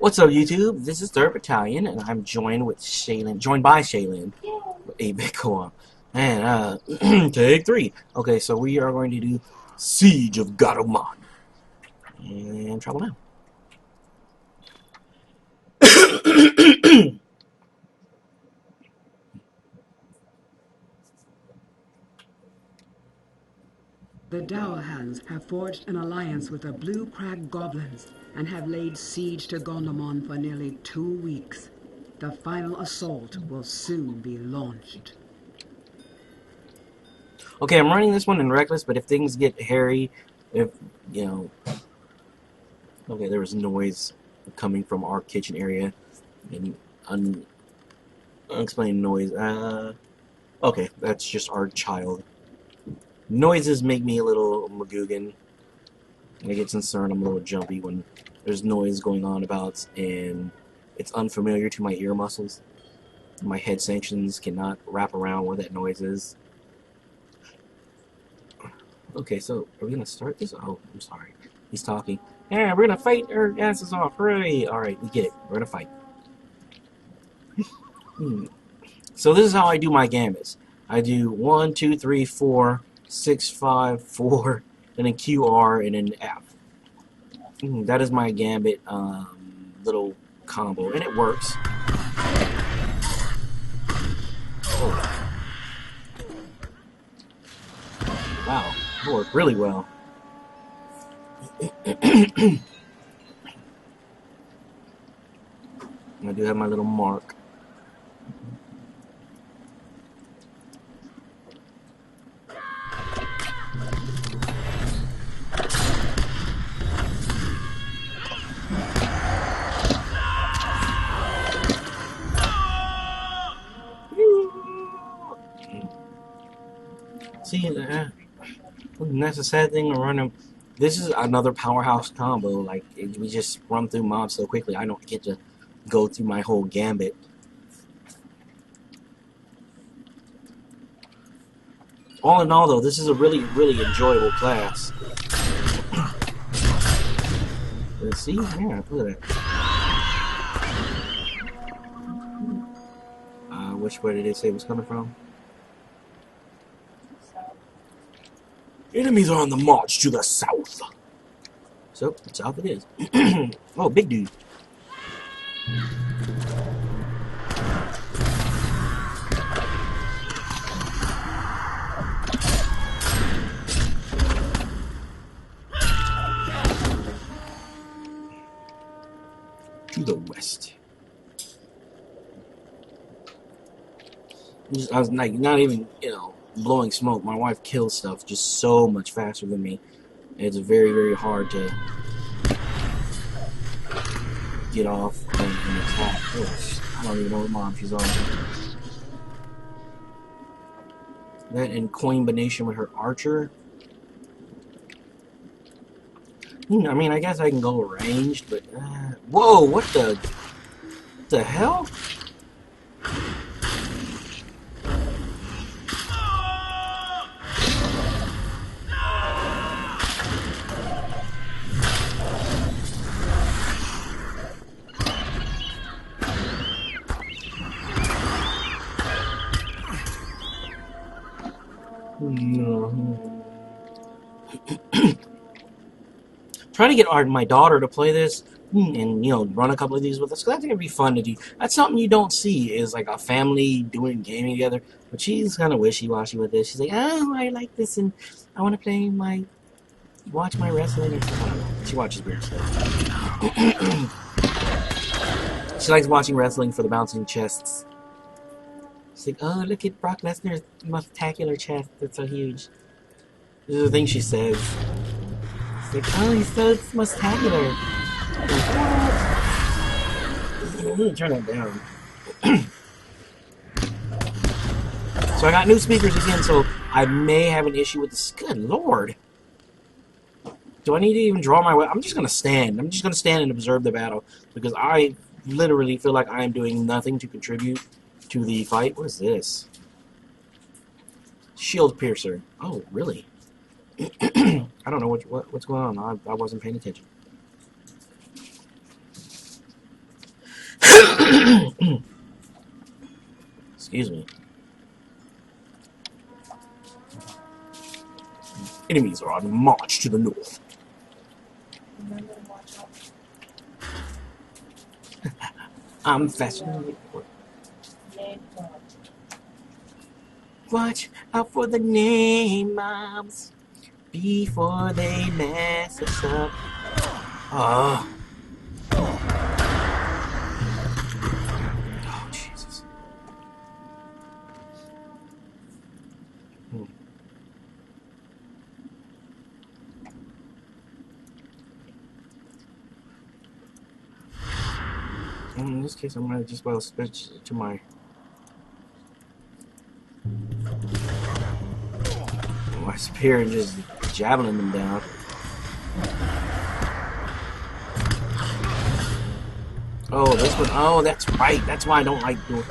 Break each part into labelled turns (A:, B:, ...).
A: What's up, YouTube? This is Third Battalion, and I'm joined by Shaylin, with 8-bit co-op. And, take 3. Okay, so we are going to do Siege of Gondamon. And travel now.
B: The Dowerhands have forged an alliance with the Blue Crag Goblins and have laid siege to Gondamon for nearly 2 weeks. The final assault will soon be launched.
A: Okay, I'm running this one in Reckless, but if things get hairy, okay, there was noise coming from our kitchen area, and unexplained noise. Okay, that's just our child. Noises make me a little magoogan. I get concerned. I'm a little jumpy when there's noise going on about and it's unfamiliar to my ear muscles. My head sections cannot wrap around where that noise is. Okay, so are we gonna start this? Oh, I'm sorry. He's talking. Yeah, we're gonna fight our asses off. Hooray! Alright, we get it. We're gonna fight. So this is how I do my gambits. I do 1, 2, 3, 4, 6, 5, 4, and then QR, and then F. That is my gambit little combo, and it works. Oh. Wow, it worked really well. I do have my little mark. See, that's a sad thing to run. This is another powerhouse combo. Like, we just run through mobs so quickly, I don't get to go through my whole gambit. All in all, though, this is a really, really enjoyable class. Let's see, yeah, look at that. Which way did it say it was coming from? Enemies are on the march to the south. So, south it is. Oh, big dude. To the west. I was like, not even, blowing smoke. My wife kills stuff just so much faster than me. It's very, very hard to get off and attack. Oh, I don't even know what mob she's on. That in combination with her archer. I mean, I guess I can go ranged, but whoa! What the hell? Trying to get my daughter to play this and run a couple of these with us, because I think it'd be fun to do. That's something you don't see, is like a family doing gaming together. But she's kind of wishy-washy with this. She's like, oh, I like this and I want to play watch my wrestling and stuff. I don't know. She watches weird stuff. She likes watching wrestling for the bouncing chests. She's like, oh, look at Brock Lesnar's muscular chest. It's so huge. This is the thing she says. It's like, oh, he's so muscular. I'm gonna turn that down. So I got new speakers again, so I may have an issue with this. Good lord. Do I need to even draw my way? I'm just gonna stand. I'm just gonna stand and observe the battle, because I literally feel like I am doing nothing to contribute to the fight. What is this? Shield piercer. Oh, really? I don't know what's going on. I wasn't paying attention. Excuse me. Enemies are on march to the north. I'm fascinated. Watch out for the name mobs before they mess us up. Oh, Jesus. In this case, I'm gonna just well switch to my spear and just javelin them down. Oh, this one. Oh, that's right. That's why I don't like doing.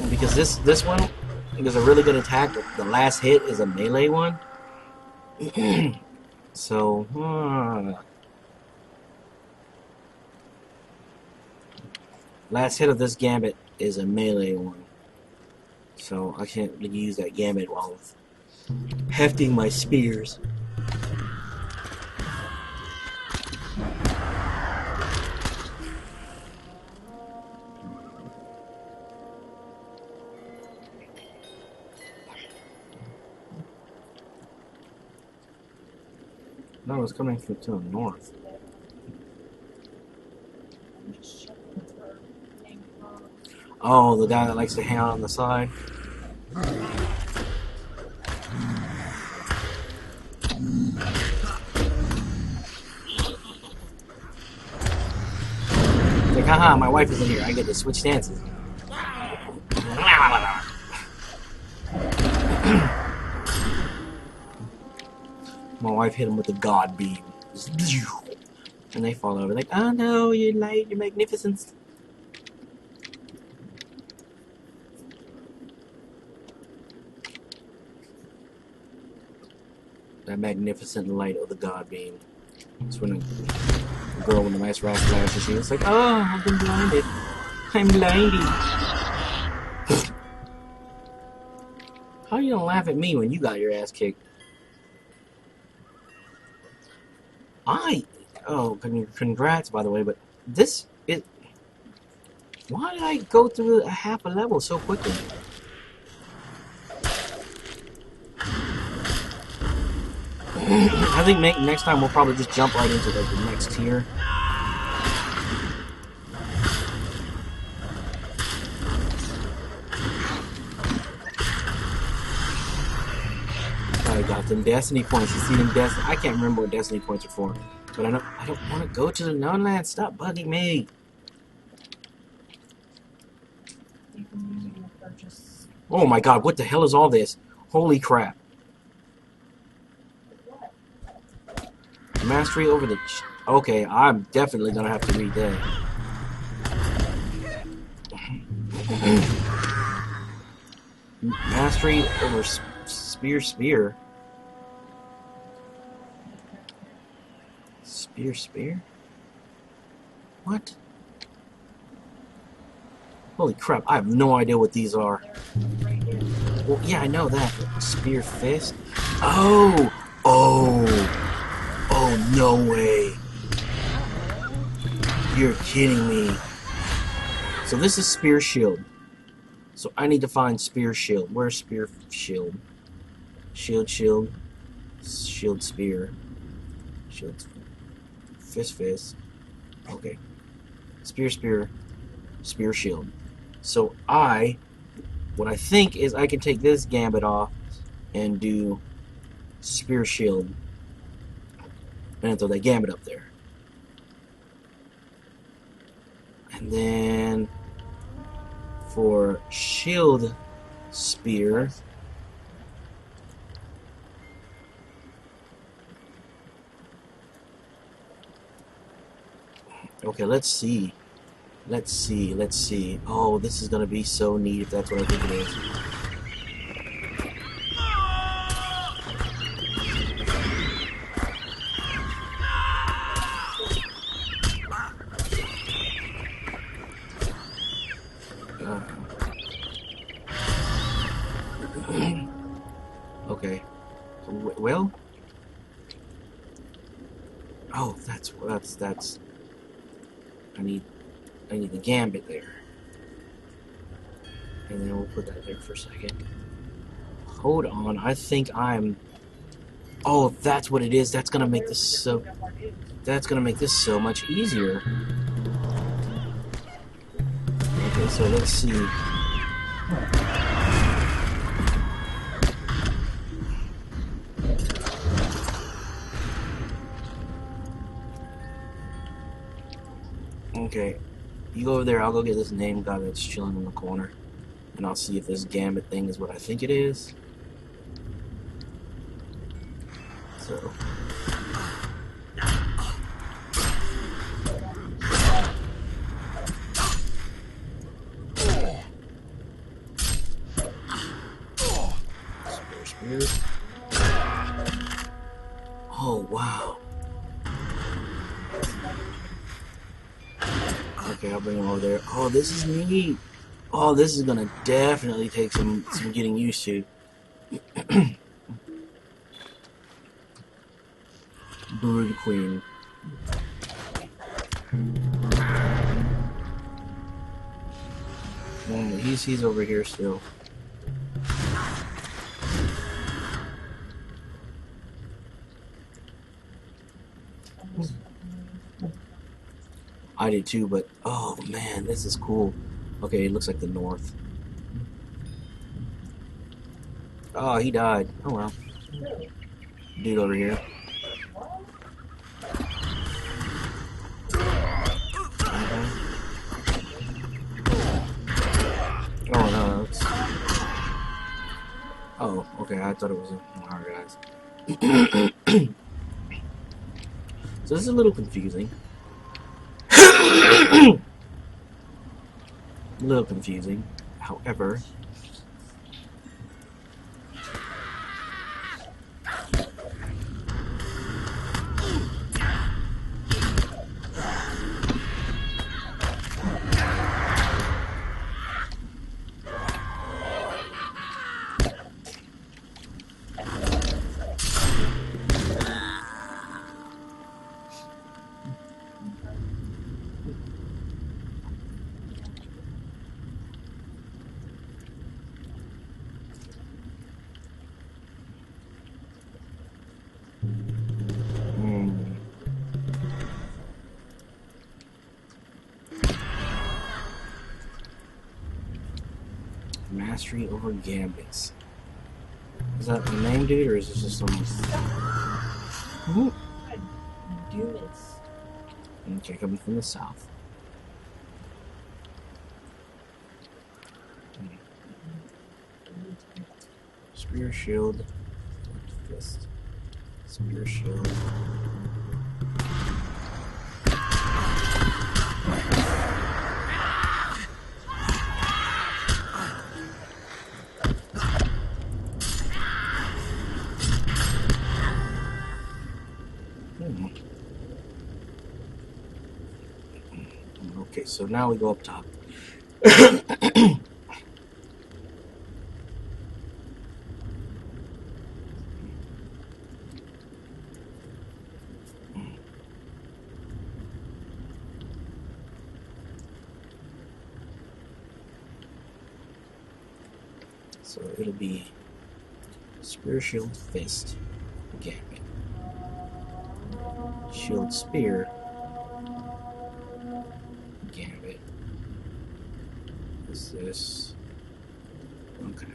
A: Because this one is a really good attack. The last hit is a melee one. So, last hit of this gambit is a melee one. So I can't really use that gambit while hefting my spears. No, it's coming from to the north. Oh, the guy that likes to hang out on the side. It's like, haha, my wife isn't here. I get to switch dances. My wife hit him with the god beam. And they fall over like, oh no, you're late, you're magnificent. That magnificent light of the god beam. It's when a girl with a nice rash flash is it's like, oh, I've been blinded. I'm blinded. How you don't laugh at me when you got your ass kicked? Oh, congrats, by the way, but why did I go through a half a level so quickly? I think next time we'll probably just jump right into like the next tier. I got them destiny points. You see them destiny? I can't remember what destiny points are for, but I don't want to go to the known land. Stop bugging me. Oh my god! What the hell is all this? Holy crap! Mastery over the... Okay, I'm definitely gonna have to read that. Mastery over spear. Spear? What? Holy crap, I have no idea what these are. Well, yeah, I know that. Spear fist? Oh, no way. You're kidding me. So this is spear shield. So I need to find spear shield. Where's spear shield? Shield, spear. Shield, fist. Okay. Spear, shield. So what I think is I can take this gambit off and do spear shield. And throw that gambit up there. And then for shield spear, okay, let's see. Oh, this is gonna be so neat if that's what I think it is. Okay. Well. Oh, that's. I need the gambit there, and then we'll put that there for a second. Hold on, I think I'm. Oh, if that's what it is, that's gonna make this so. That's gonna make this so much easier. Okay, so let's see. Okay, you go over there. I'll go get this name guy that's chilling in the corner, and I'll see if this gambit thing is what I think it is. So. Spear. Oh, wow. Okay, I'll bring him over there. Oh, this is neat. Oh, this is gonna definitely take some getting used to. Brood Queen. He's over here still. I did too, but oh man, this is cool. Okay, it looks like the north. Oh, he died. Oh well. Dude over here. Oh no, it's... Oh, okay, I thought it was our guys. So this is a little confusing. A little confusing. However... Mastery over gambits. Is that the name, dude, or is this just some...
C: Dumas.
A: Okay, coming from the south. Spear shield. Fist. Spear shield. Okay, so now we go up top. So it'll be Spear, Shield, Fist, Gambit. Shield, Spear, Gambit. Is this... Okay.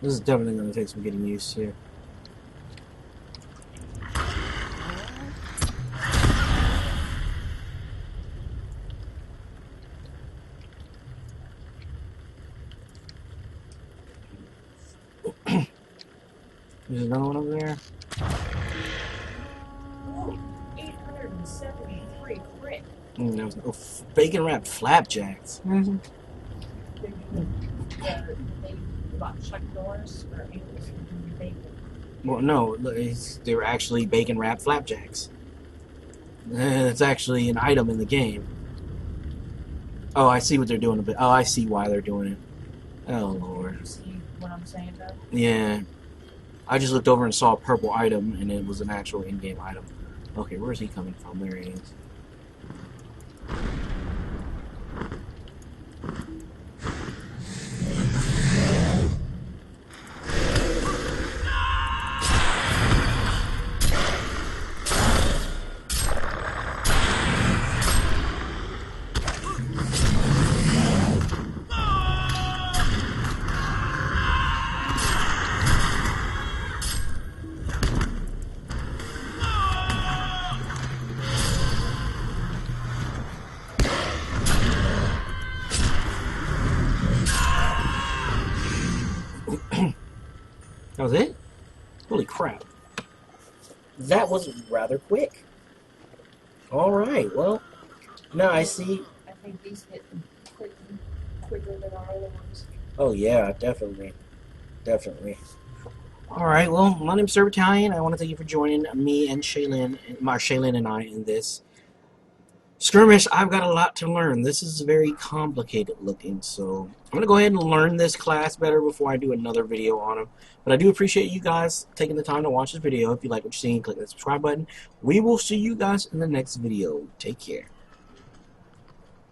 A: This is definitely going to take some getting used to. There's another one over there.
C: Ooh, 873 crit.
A: That was, oh, bacon wrapped flapjacks.
C: They about Chuck Norris or English bacon.
A: Well, no, they were actually bacon wrapped flapjacks. It's actually an item in the game. Oh, I see what they're doing. Oh, I see why they're doing it. Oh, Lord.
C: You see what I'm saying, though?
A: Yeah. I just looked over and saw a purple item, and it was an actual in-game item. Okay, where's he coming from? There he is. That was it? Holy crap. That was rather quick. Alright, well, now I see.
C: I think these hit quicker than our other ones.
A: Oh, yeah, definitely. Definitely. Alright, well, my name's Sir Battalion. I want to thank you for joining me and Shaylin and I in this skirmish. I've got a lot to learn. This is very complicated looking, so I'm going to go ahead and learn this class better before I do another video on them. But I do appreciate you guys taking the time to watch this video. If you like what you're seeing, click that subscribe button. We will see you guys in the next video. Take care.